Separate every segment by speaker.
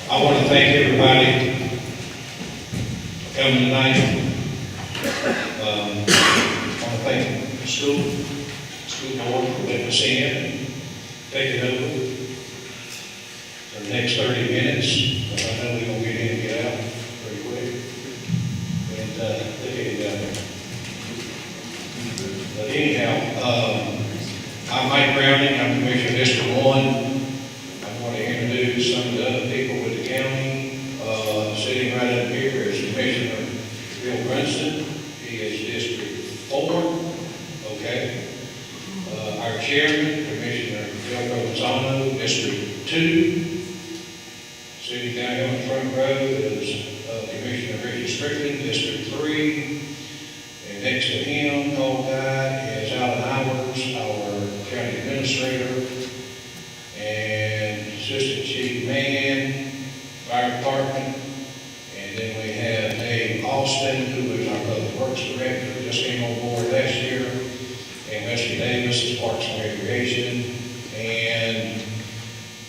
Speaker 1: I want to thank everybody for coming tonight. I want to thank the school board for letting us in and taking over for the next 30 minutes. But I know we're going to get in and get out pretty quick. And look at it down there. But anyhow, I'm Mike Browning. I'm Commissioner District 1. I want to introduce some of the other people with the county. Sitting right up here is Commissioner Bill Brunson. He is District 4. Okay. Our Chairman, Commissioner Bill Provenzano, District 2. Sitting down here on the front row is Commissioner Richard Strickland, District 3. And next to him, tall guy, is Alan Howard, our County Administrator. And Assistant Chief Man, Fire Department. And then we have Dave Austin, who is our Public Works Director, just came on board last year. And Wesley Davis is Parks and Recreation. And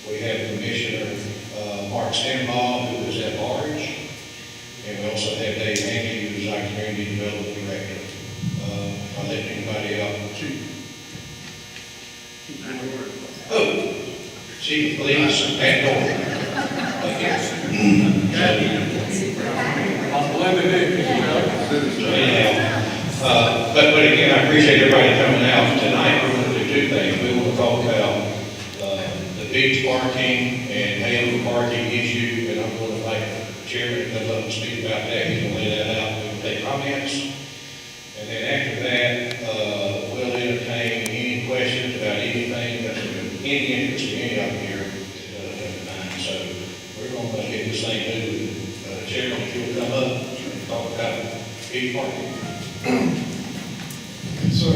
Speaker 1: we have Commissioner Mark Stanbaugh, who is at large. And we also have Dave Hanley, who is our Community Development Director. If I let anybody out, Chief of Police, Pat Dorn. But again, I appreciate everybody coming out tonight. We're going to do two things. We want to talk about the beach parking and handle the parking issue, and I'm going to invite the chairman to come up and speak about that. He's going to lay that out. We can take comments, and then after that, we'll entertain any questions about anything that's of any interest to any of them here tonight. So we're going to get this thing moving. Chairman, if you'll come up and talk about beach parking.
Speaker 2: So,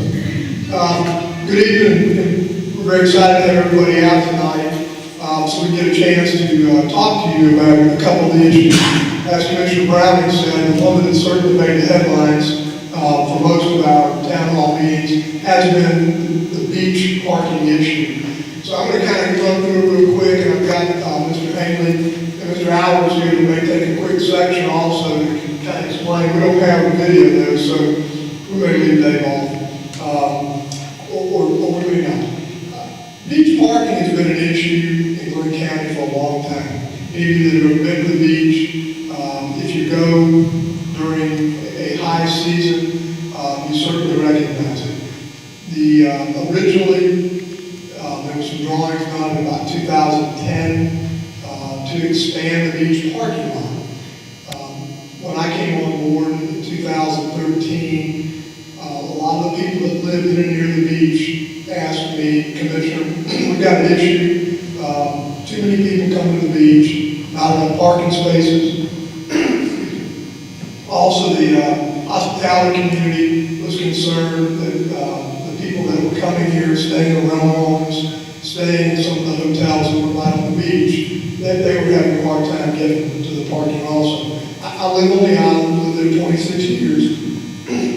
Speaker 2: good evening. We're very excited to have everybody out tonight, so we get a chance to talk to you about a couple of the issues. As Commissioner Browning said, the one that has certainly made the headlines for most of our town hall meetings has been the beach parking issue. So I'm going to kind of run through it real quick, and I've got Mr. Hanley and Mr. Howard here who may take a quick section also to kind of explain. We don't have a video though, so we may leave Dave off. Or we may not. Beach parking has been an issue in Glynn County for a long time. Any of you that have ever been to the beach, if you go during a high season, you certainly recognize it. Originally, there were some drawings done in about 2010 to expand the beach parking lot. When I came on board in 2013, a lot of the people that lived in and near the beach asked me, Commissioner, we've got an issue. Too many people come to the beach, not enough parking spaces. Also, the hospitality community was concerned that the people that were coming here, staying in rental homes, staying in some of the hotels that were right on the beach, that they were having a hard time getting to the parking also. I live on the island, lived there 26 years.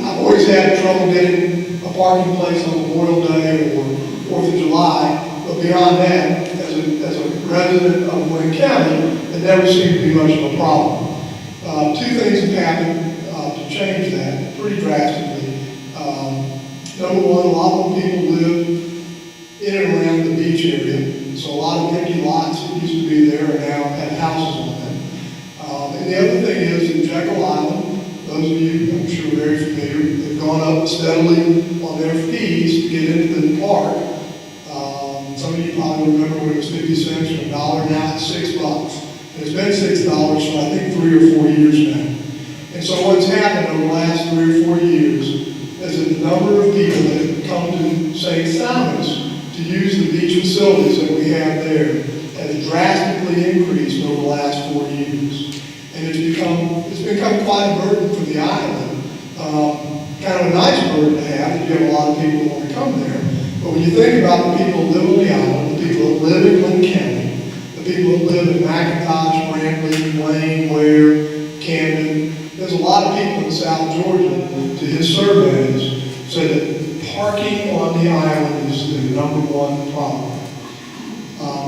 Speaker 2: I've always had trouble getting a parking place on Memorial Day or 4th of July, but beyond that, as a resident of Glynn County, it never seemed to be much of a problem. Two things have happened to change that pretty drastically. Number one, a lot of people live in and around the beach area, so a lot of empty lots that used to be there are now have houses on them. And the other thing is in Jekyll Island, those of you, I'm sure, are very familiar, they've gone up steadily on their fees to get into the park. Some of you probably remember when it was 50 cents or $1, now it's $6. And it's been $6 for I think 3 or 4 years now. And so what's happened over the last 3 or 4 years is that the number of people that have come to St. Simon's to use the beach facilities that we have there has drastically increased over the last 4 years. And it's become quite a burden for the island. Kind of a nice burden to have if you have a lot of people that want to come there. But when you think about the people that live on the island, the people that live in Glynn County, the people that live in McIntosh, Brantley, Wayne, Ware, Camden, there's a lot of people in South Georgia, to his surveys, said that parking on the island is the #1 problem.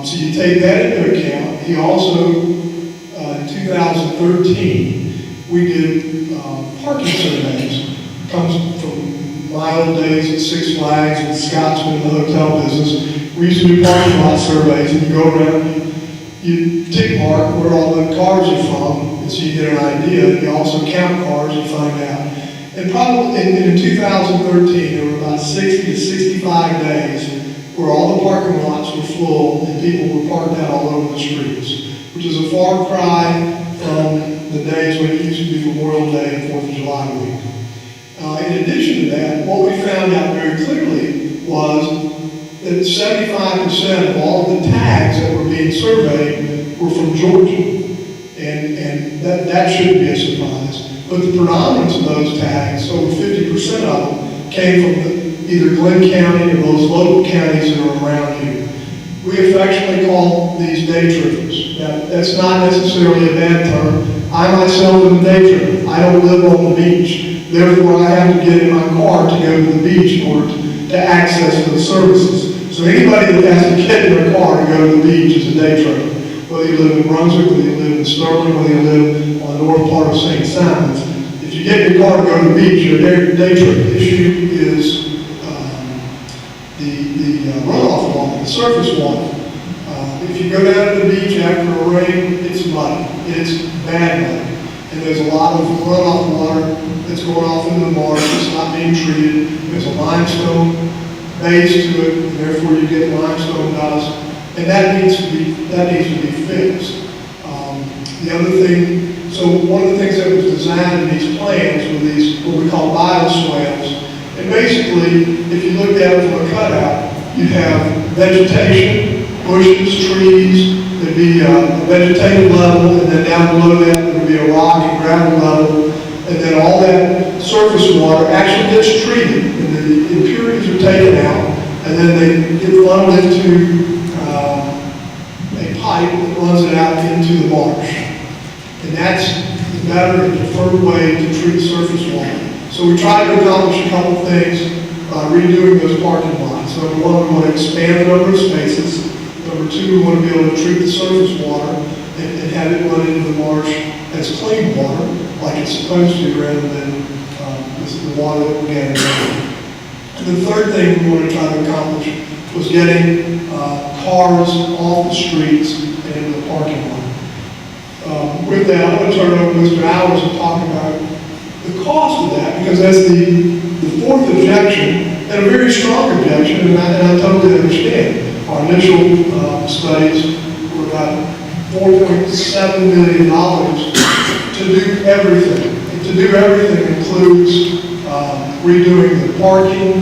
Speaker 2: So you take that into account. He also, in 2013, we did parking surveys. Comes from my old days at Six Flags and Scotsman in the hotel business. We used to do parking lot surveys, and you go around, you tick mark where all the cars are from, and so you get an idea. You also count cars, you find out. And probably in 2013, there were about 60 to 65 days where all the parking lots were full and people were parked out all over the streets, which is a far cry from the days when it used to be Memorial Day and 4th of July week. In addition to that, what we found out very clearly was that 75% of all of the tags that were being surveyed were from Georgia. And that shouldn't be a surprise. But the predominance of those tags, over 50% of them, came from either Glynn County or those local counties that are around here. We affectionately call these day trippers. Now, that's not necessarily a bad term. I myself am a day tripper. I don't live on the beach. Therefore, I have to get in my car to go to the beach in order to access those services. So anybody that has to get in their car to go to the beach is a day tripper. Whether you live in Brunswick, whether you live in Sterling, whether you live on the north part of St. Simons, if you get in your car to go to the beach, your day trip issue is the runoff water, the surface water. If you go down to the beach after a rain, it's muddy. It's bad muddy. And there's a lot of runoff water that's going off into the marsh. It's not being treated. There's a limestone base to it, and therefore you get limestone dust. And that needs to be fixed. The other thing, so one of the things that was designed in these plans were these, what we call bioswales. And basically, if you looked at it from a cutout, you'd have vegetation, bushes, trees, there'd be a vegetative level, and then down below that, there would be a rock and gravel level, and then all that surface water actually gets treated, and the impurities are taken out, and then they get funneled into a pipe that runs it out into the marsh. And that's the better and preferred way to treat surface water. So we tried to accomplish a couple things by redoing those parking lots. Number one, we want to expand the number of spaces. Number two, we want to be able to treat the surface water and have it run into the marsh as clean water, like it's supposed to, rather than the water that we're getting. And the third thing we want to try to accomplish was getting cars off the streets and into the parking lot. With that, I want to turn it over to Mr. Hours and talk about the cost of that, because that's the fourth objection, and a very strong objection, and I totally understand. Our initial studies were about $4.7 million to do everything. And to do everything includes redoing the parking,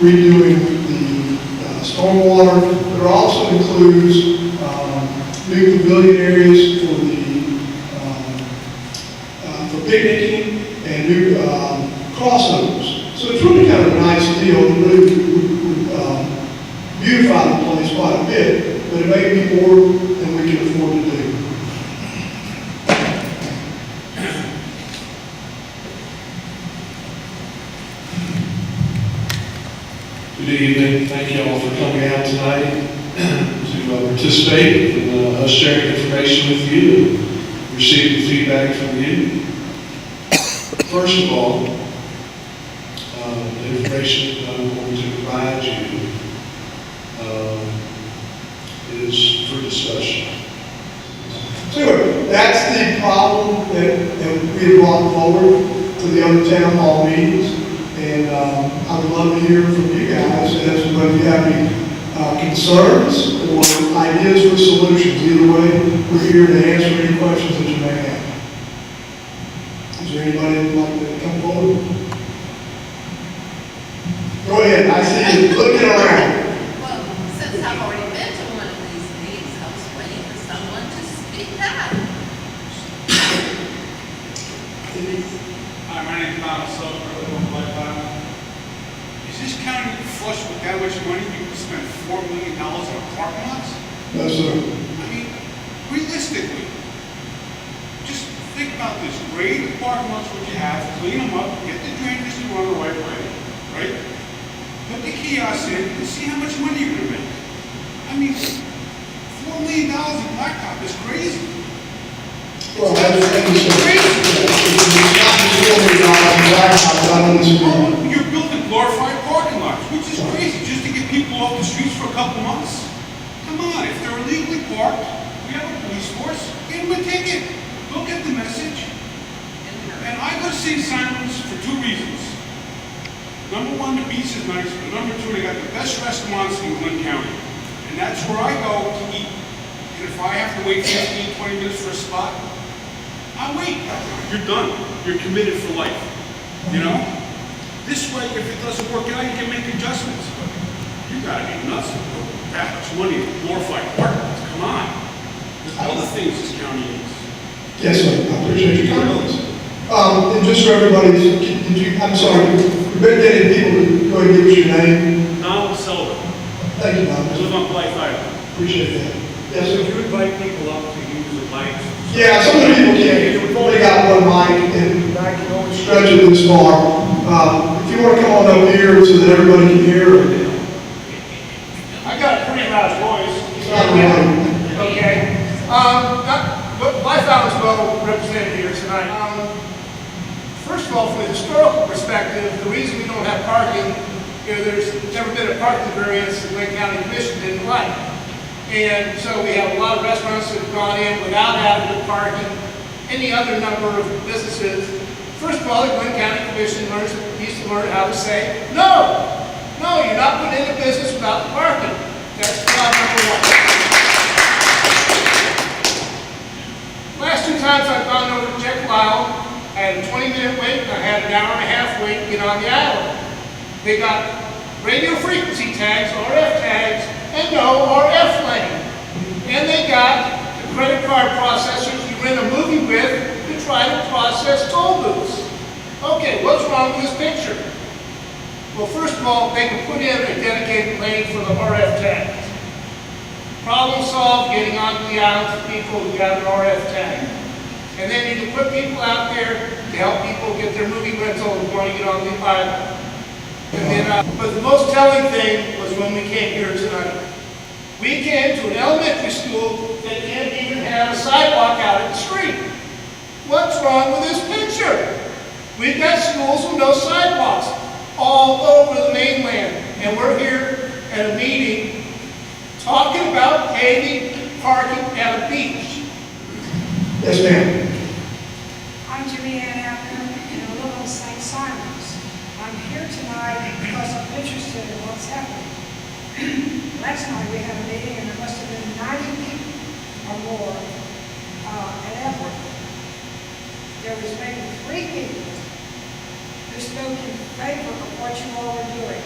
Speaker 2: redoing the stormwater, but it also includes new pavilion areas for picnicking and new crossovers. So it's really kind of a nice deal. It really would beautify the place quite a bit, but it may be more than we can afford to do.
Speaker 3: Good evening. Thank you all for coming out tonight to participate and us sharing information with you and receiving feedback from you. First of all, the information that I'm going to provide you is for discussion.
Speaker 2: Sure. That's the problem that we have brought forward to the other town hall meetings. And I would love to hear from you guys as to whether you have any concerns or ideas for solutions. Either way, we're here to answer any questions that you may have. Is there anybody that would like to come forward? Go ahead. I see you looking around.
Speaker 4: Well, since I've already been to one of these meetings, I was waiting for someone to speak up.
Speaker 5: Hi, my name is Donald Sullivan, I live on Black Island. Is this county flush with that much money you can spend $4 million on parking lots?
Speaker 2: No, sir.
Speaker 5: I mean, realistically, just think about this. Grade the parking lots what you have, clean them up, get the drainage to run the right way, right? Put the kiosks in and see how much money you're going to make. I mean,
Speaker 2: Well, I understand. It's not just $4 million in blacktop, but I don't disagree.
Speaker 5: You're building glorified parking lots, which is crazy, just to get people off the streets for a couple months. Come on, if they're illegally parked, we have a police force, get them a ticket. Go get the message. And I go to St. Simon's for two reasons. Number one, the beach is nice, but number two, they got the best restaurants in Glynn County. And that's where I go to eat. And if I have to wait 15, 20 minutes for a spot, I'll wait. You're done. You're committed for life. You know? This way, if it doesn't work out, you can make adjustments. But you gotta be nuts to put that much money in glorified apartments. Come on. There's other things this county needs.
Speaker 2: Yes, sir, I appreciate your comments. And just for everybody, I'm sorry, we've been getting people to go ahead and give us your name.
Speaker 5: Donald Sullivan.
Speaker 2: Thank you,
Speaker 5: I
Speaker 2: Don.
Speaker 5: live on Blythe Island.
Speaker 2: Appreciate that. Yes,
Speaker 6: Would
Speaker 2: sir.
Speaker 6: you invite people up to use the mics?
Speaker 2: Yeah, some of the people can't, we've only got one mic and
Speaker 6: I can always
Speaker 2: stretch it this far. If you want to come on up here so that everybody can hear.
Speaker 7: I got a pretty loud voice.
Speaker 2: Not really.
Speaker 7: Okay. My thoughts well represented here tonight. First of all, from a historical perspective, the reason we don't have parking, there's never been a parking variance the Glynn County Commission didn't like. And so we have a lot of restaurants that have gone in without adequate parking, any other number of businesses. First of all, the Glynn County Commission needs to learn how to say, no, you're not putting in a business without parking. That's job number one. Last two times I've gone over to Jekyll Island, I had a 20-minute wait, and I had an hour and a half wait to get on the island. They got radio frequency tags, RF tags, and no RF lane. And they got the credit card processors you rent a movie with to try to process toll booths. Okay, what's wrong with this picture? Well, first of all, they can put in a dedicated lane for the RF tags. Problem solved, getting onto the island for people who got an RF tag. And then you can put people out there to help people get their movie rental and want to get on the island. And then, but the most telling thing was when we came here tonight. We came to an elementary school that can't even have a sidewalk out at the street. What's wrong with this picture? We've got schools with no sidewalks all over the mainland. And we're here at a meeting talking about paving parking at a beach.
Speaker 2: Yes, ma'am.
Speaker 8: I'm Jimmy Ann Abner, and I live on St. Simon's. I'm here tonight because I'm interested in what's happening. Last night we had a meeting, and there must have been 90 people or more at Everett. There was maybe 3 people who spoke in favor of what you all were doing.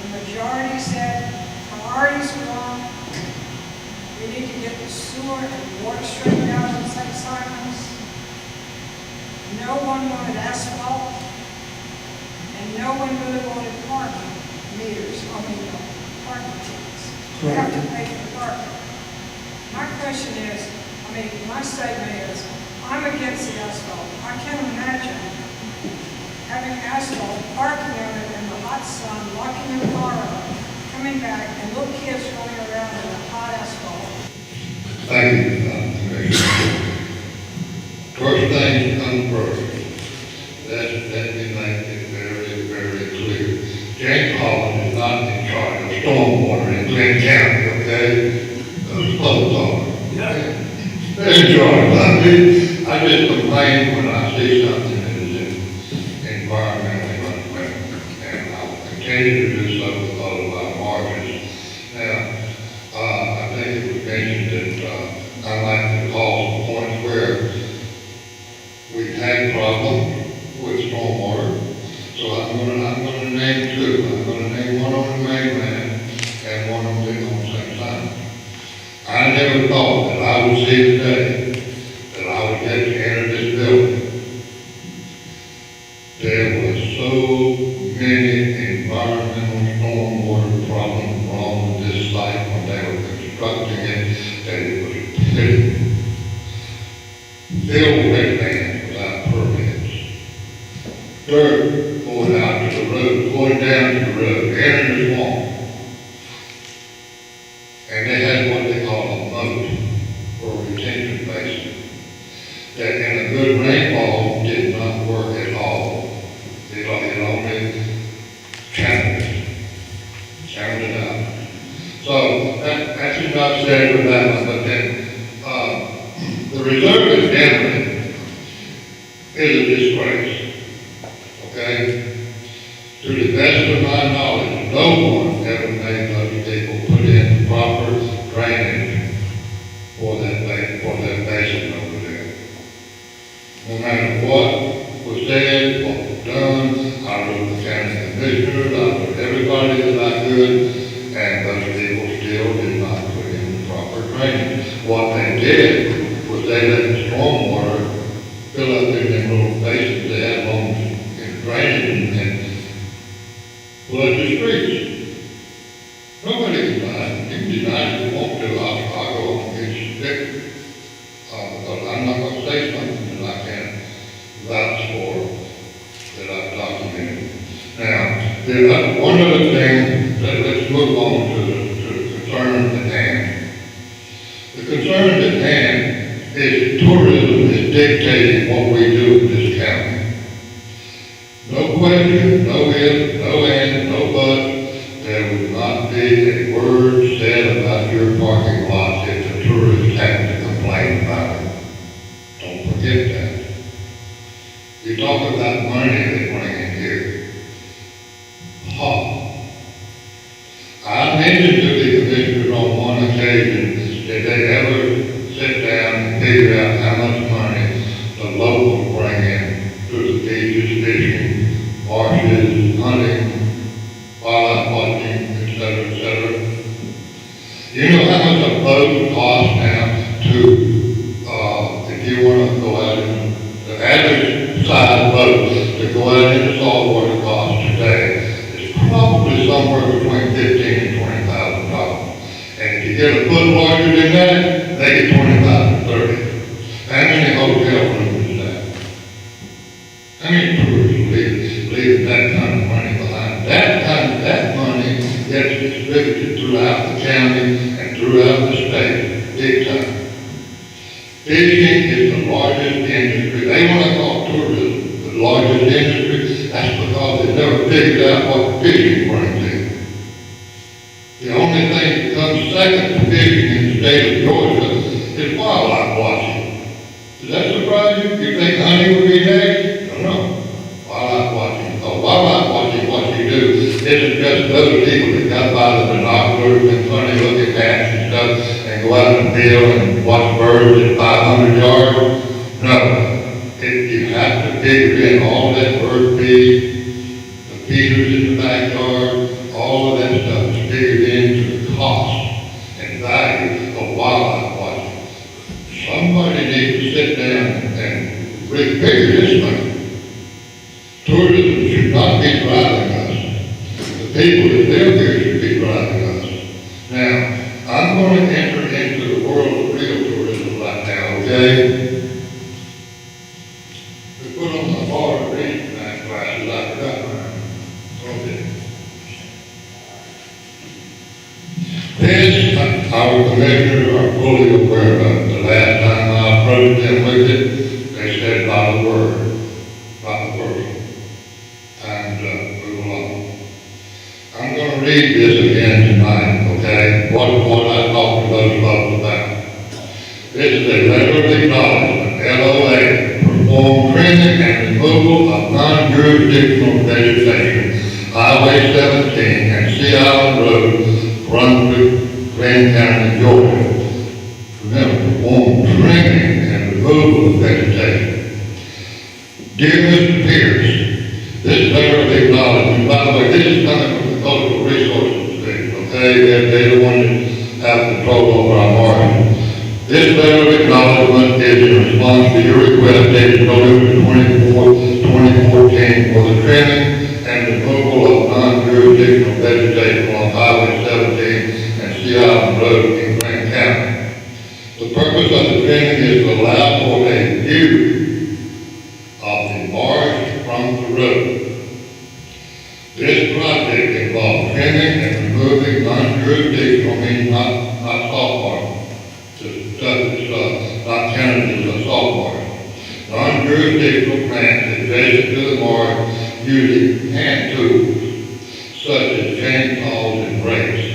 Speaker 8: The majority said priorities are wrong. We need to get the sewer and water straightened out in St. Simon's. No one wanted asphalt, and no one really wanted parking meters, parking tickets. You have to pay for parking. My question is, my statement is, I'm against the asphalt. I can't imagine having asphalt, parking on it in the hot sun, locking your car up, coming back, and little kids running around in the hot asphalt.
Speaker 9: Thank you, Commissioner. First things come first. Let me make it very, very clear. James Holland is not in charge of stormwater in Glynn County, okay? Both are. Very charge. I just complain when I see something that is environmentally unfriendly, and I will continue to do so because of our margins. Now, I think it was mentioned that I'd like to call some points where we've had problems with stormwater. So I'm gonna name 2. I'm gonna name one on the mainland and one on St. Simon. I never thought that I would see the day that I would get to enter this building. There were so many environmental stormwater problems wrong with this site when they were constructing it that it was pitiful. Filled wetlands without permits. Dirt going out to the road, going down to the road, entering the swamp. And they had what they call a moat or retention basin. that in a good rainfall did not work at all. It only counted it out. So that's enough said with that one, but then the reserve is generally is a disgrace. Okay? To the best of my knowledge, no one ever made those people put in proper drainage for that basin over there. No matter what was said, what was done, I wrote the county commissioners, I wrote everybody that I could, and those people still did not put in the proper drainage. What they did was they let the stormwater fill up in them little basins they had along in drainage and flood the streets. Nobody can deny it. You can deny it if you want to. I'll go on and get stick. Because I'm not going to say something that I can't vouch for, that I've documented. Now, one other thing, let's move on to the concern at hand. The concern at hand is tourism is dictating what we do in this county. No question, no if, no and, no but, there would not be a word said about your parking lots if the tourists have to complain about it. Don't forget that. You talk about money they bring in here. I mentioned to the commissioners on one occasion that they ever sit down and figure out how much money the locals bring in to the beaches, fishing, marshes, hunting, wildlife watching, et cetera, You know how much a boat costs now to, if you want to go out in the average size boat to go out into saltwater costs today is probably somewhere between $15,000 and $20,000. And if you get a foot larger than that, they get $25,000 to $30,000. How many hotel rooms is that? How many tourists leave that kind of money behind? That money gets distributed throughout the county and throughout the state, big time. Fishing is the largest industry. They want to call tourism the largest industry. That's because they never figured out what fishing brings in. The only thing that comes second to fishing in the state of Georgia is wildlife watching. Does that surprise you? You think hunting would be next? No. Wildlife watching. Oh, wildlife watching, what you do isn't just those people that got by the binoculars and funny looking hats and stuff and go out in the field and watch birds at 500 yards. No. You have to figure in all that bird feed, the feeders in the backyard, all of that stuff is figured into the cost and value of wildlife watching. Somebody needs to sit down and refigure this thing. Tourism should not be driving us. The people that live here should be driving us. Now, I'm going to enter into the world of real tourism right now, okay? We put on my bar reading night glasses, I forgot mine. Okay. This, our commissioners are fully aware of. The last time I approached them with it, they said not a word, not a word. And move along. I'm going to read this again tonight, okay? What I talked to those folks about. This is a letter of acknowledgement, LOA, perform trimming and removal of non-jurisdictional vegetation, Highway 17 and Sea Island Road, Brunswick, Glynn County, Georgia. Remember, perform trimming and removal of vegetation. Dear Mr. Pierce, this letter of acknowledgement, by the way, this is coming from the Cultural Resources Division, okay? They're the ones that have control over our margins. This letter of acknowledgement is in response to your request dated November 24, 2014 for the trimming and removal of non-jurisdictional vegetation on Highway 17 and Sea Island Road in Glynn County. The purpose of the trimming is to allow for a view of the marsh from the road. This project involves trimming and removing non-jurisdictional, means not salt water. The stuff that's not counted as a salt water. non-jurisdictional grants adjacent to the mark using hand tools such as chainsaws and rakes.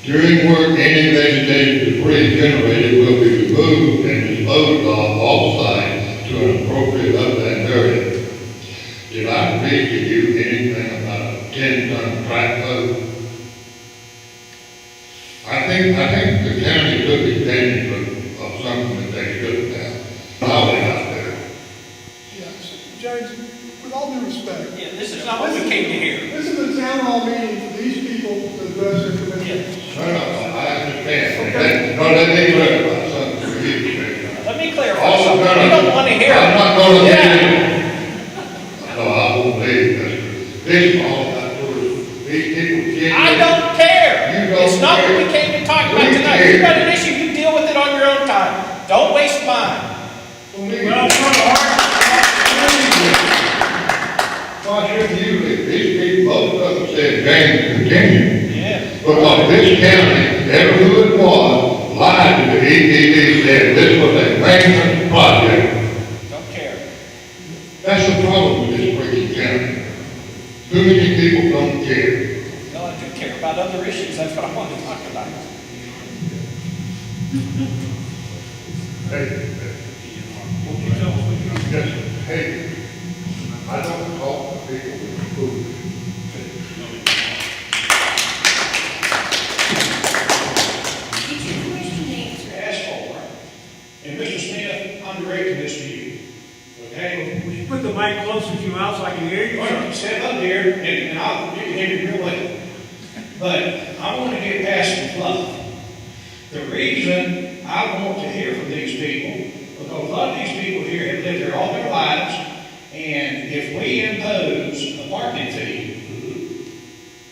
Speaker 9: During work, any vegetation debris generated will be removed and disposed of off-site to an appropriate upland area. Did I read to you anything about a 10-ton track load? I think the county took advantage of something that they shouldn't have. Knowledge out there.
Speaker 2: Yes, James, with all due respect.
Speaker 6: Yeah, this is not what we came to hear.
Speaker 2: This is a town hall meeting for these people to address their commitments.
Speaker 9: No, I understand. No, let me clarify something for you.
Speaker 6: Let me clarify
Speaker 9: Also,
Speaker 6: something. You don't want to hear
Speaker 9: I'm
Speaker 6: it.
Speaker 9: not going to
Speaker 6: Yeah.
Speaker 9: leave it. No, I won't leave this. This all I do is these people.
Speaker 6: I don't care.
Speaker 9: You don't
Speaker 6: It's not what
Speaker 9: care.
Speaker 6: we came to talk about
Speaker 9: We
Speaker 6: tonight.
Speaker 9: care.
Speaker 6: You've got an issue, you deal with it on your own time. Don't waste mine.
Speaker 9: Why shouldn't you leave? These people, most of them said James continue.
Speaker 6: Yeah.
Speaker 9: Because this county, ever who it was, lied to the EPD, said this was a maintenance project.
Speaker 6: Don't care.
Speaker 9: That's the problem with this freaking county. Too many people don't care.
Speaker 6: No, I do care about other issues. That's what I want to talk about.
Speaker 9: Hey, yes, hey, I don't talk to people with food.
Speaker 8: Did your question answer?
Speaker 1: Ask for, and Mr. Smith, I'm directing this to you, okay?
Speaker 6: Would you put the mic closer to your mouth so I can hear you?
Speaker 1: All right, step up here, and I'll, you can hear me real well. But I want to get past the fluff. The reason I want to hear from these people, because a lot of these people here have lived here all their lives, and if we impose a parking fee,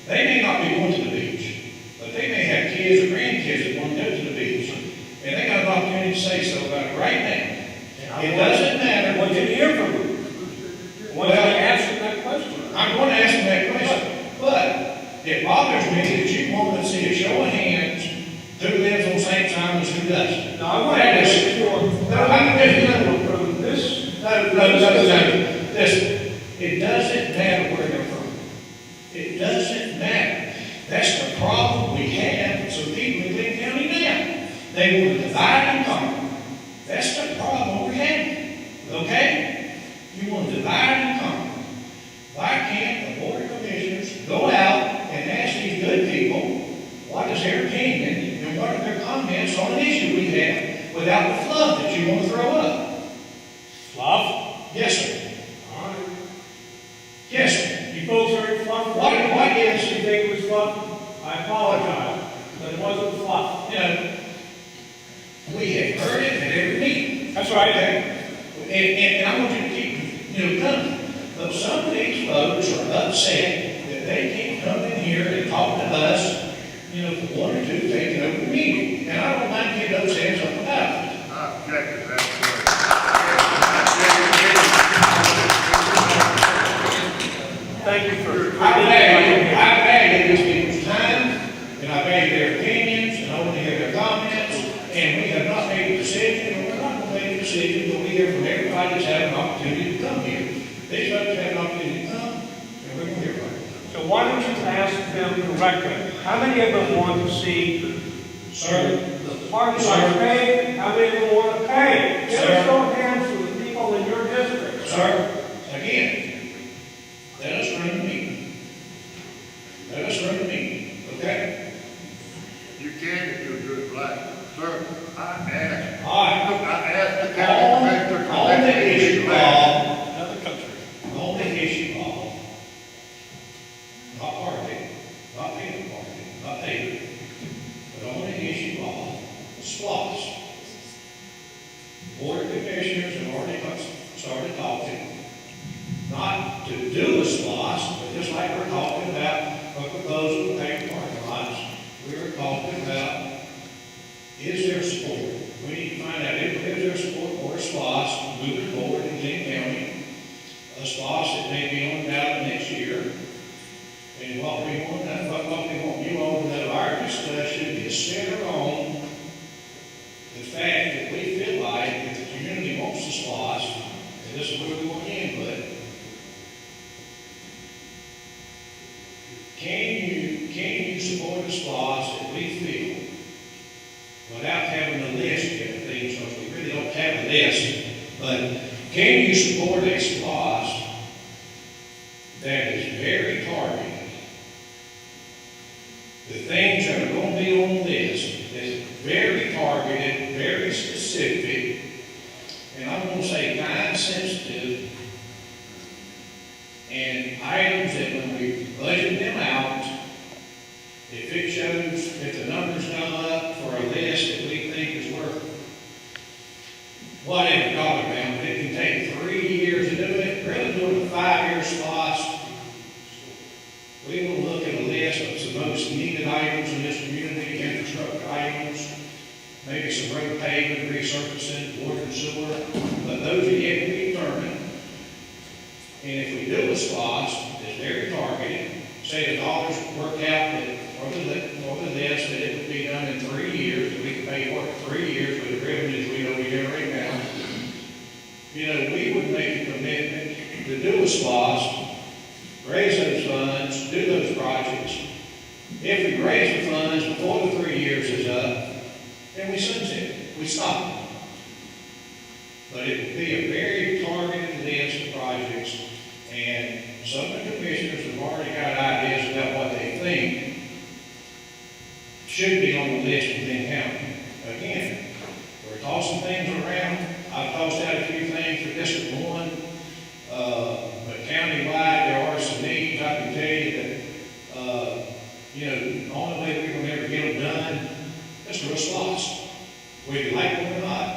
Speaker 1: they may not be going to the beach, but they may have kids or grandkids that want to go to the beach, and they got an opportunity to say so about it right now. It doesn't matter.
Speaker 6: I want you to hear from you. I want you to answer that question.
Speaker 1: I'm going to ask them that question, but it bothers me that you want to see a show of hands who lives on St. Simon's, who doesn't.
Speaker 6: Now, I want to
Speaker 1: That is-
Speaker 6: make sure. From this.
Speaker 1: Listen, it doesn't matter where they're from. It doesn't matter. That's the problem we have with some people in Glynn County now. They want to divide and conquer. That's the problem we're having, okay? You want to divide and conquer. Why can't the Board of Commissioners go out and ask these good people what is their opinion and what are their comments on an issue we have without the fluff that you want to throw up?
Speaker 6: Fluff?
Speaker 1: Yes, sir.
Speaker 6: All right.
Speaker 1: Yes, sir.
Speaker 6: You folks heard fluff?
Speaker 1: What is-
Speaker 6: You think it was fluff? I apologize, but it wasn't fluff.
Speaker 1: You know, we have heard it at every meeting.
Speaker 6: That's right.
Speaker 1: And I want you to keep, coming. But some of these folks are upset that they can't come in here and talk to us, for one or two things over the meeting. And I don't mind getting upset and something about it.
Speaker 9: I object to that.
Speaker 6: Thank you for.
Speaker 1: I value these people's time, and I value their opinions, and I want to hear their comments, and we have not made a decision, and we're not going to make a decision until we hear from everybody that's had an opportunity to come here. These folks have an opportunity to come, and we're going to hear from them.
Speaker 6: So why don't you ask them directly? How many of them want to see
Speaker 1: Sir,
Speaker 6: the parking lot paid? How many of them want to pay? Get a show of hands for the people in your district.
Speaker 1: sir, again, let us run the meeting. Let us run the meeting, okay?
Speaker 9: You can if you're good black. Sir, I asked.
Speaker 1: All right.
Speaker 9: I asked the county commissioner.
Speaker 1: On the issue of,
Speaker 6: Another country.
Speaker 1: on the issue of, not parking, not paying parking, not paying, but on the issue of SPLOST. Board of Commissioners have already started talking, not to do a SPLOST, but just like we're talking about a proposal to pay parking lots, we were talking about, is there support? We need to find out if there support for a SPLOST moving forward in Glynn County, a SPLOST that may be on the ballot next year. And what we want you all to know, our discussion is centered on the fact that we feel like if the community wants a SPLOST, without having a list of everything, so we really don't have a list. But can you support a SPLOST that is very targeted? The things that are going to be on the list is very targeted, very specific, and I'm going to say time sensitive, and items that when we budget them out, if it shows, if the numbers come up for a list that we think is worth whatever dollar amount, it can take 3 years to do it, rather than doing a 5-year SPLOST. We will look at a list of the most needed items in this community, infrastructure items, maybe some road paving, resurfacing, water and sewer, but those are yet to be determined. And if we do a SPLOST that's very targeted, say the dollars work out that, or the list, that it would be done in 3 years, that we can pay for it 3 years with the revenues we know we generate now. You know, we would make a commitment to do a SPLOST, raise those funds, do those projects. If we raise the funds before the 3 years is up, then we sunset it, we stop it. But it would be a very targeted list of projects, and some of the commissioners have already got ideas about what they think should be on the list within county. Again, we're tossing things around. I've tossed out a few things for District 1, but countywide, there are some needs. I can tell you that, you know, the only way we're going to ever get them done is through a SPLOST. Whether you like them or not.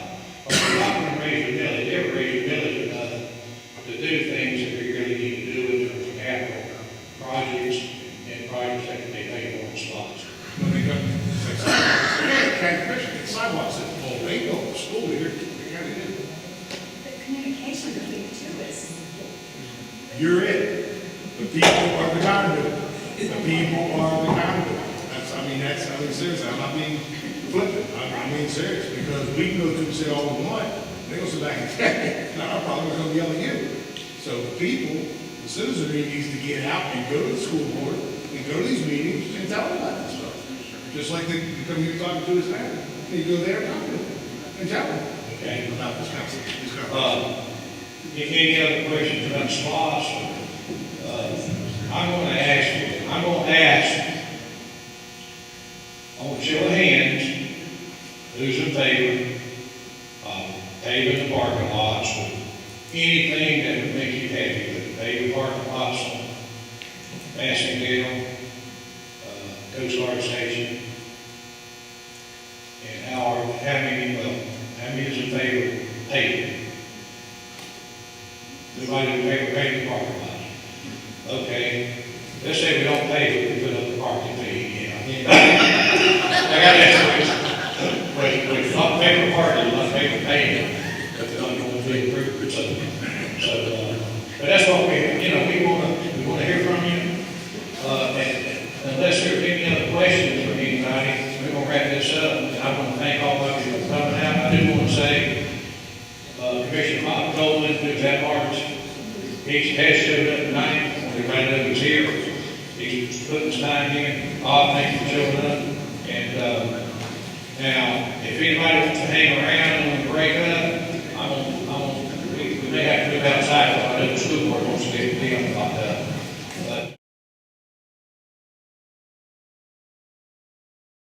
Speaker 1: But we're not going to raise the village, ever raise the village enough to do things that we really need to do in terms of capital projects and projects that can be paid for in SPLOST.
Speaker 5: When they got, can't question, it's sidewalks, oh, they go to school here, they gotta do it.
Speaker 8: The communication thing too is,
Speaker 5: You're it. The people are the conduit. The people are the conduit. I mean, seriously, I'm not being flippant. I mean, serious, because we can go through and say all we want, they're gonna sit back and say, no, our problem is gonna yell at you. So the people, the citizenry needs to get out and go to the school board, and go to these meetings, and tell them about this stuff. Just like they come here talking to us now. They go there and talk to them, and tell them.
Speaker 1: Okay.
Speaker 5: About this council.
Speaker 1: If any other questions about SPLOST, I'm going to ask, on a show of hands, who's in favor of paving the parking lots with anything that would make you happy with paving parking lots on Massingdale, Coast Guard Station, and how many is in favor of paving? Everybody in favor of paving parking lots? Okay, let's say we don't pave it, we put up the parking fee again. I got that question. Not pay for parking, not pay for paving, but they're not going to be approved, but that's what we want to hear from you. And unless there's any other questions from anybody, we're going to wrap this up. And I want to thank all of you for coming out. I do want to say, Commissioner Bob Coleman, who's at March, he has showed up tonight. Everybody knows he's here. He's putting his time in. Bob, thank you for showing up. And now, if anybody wants to hang around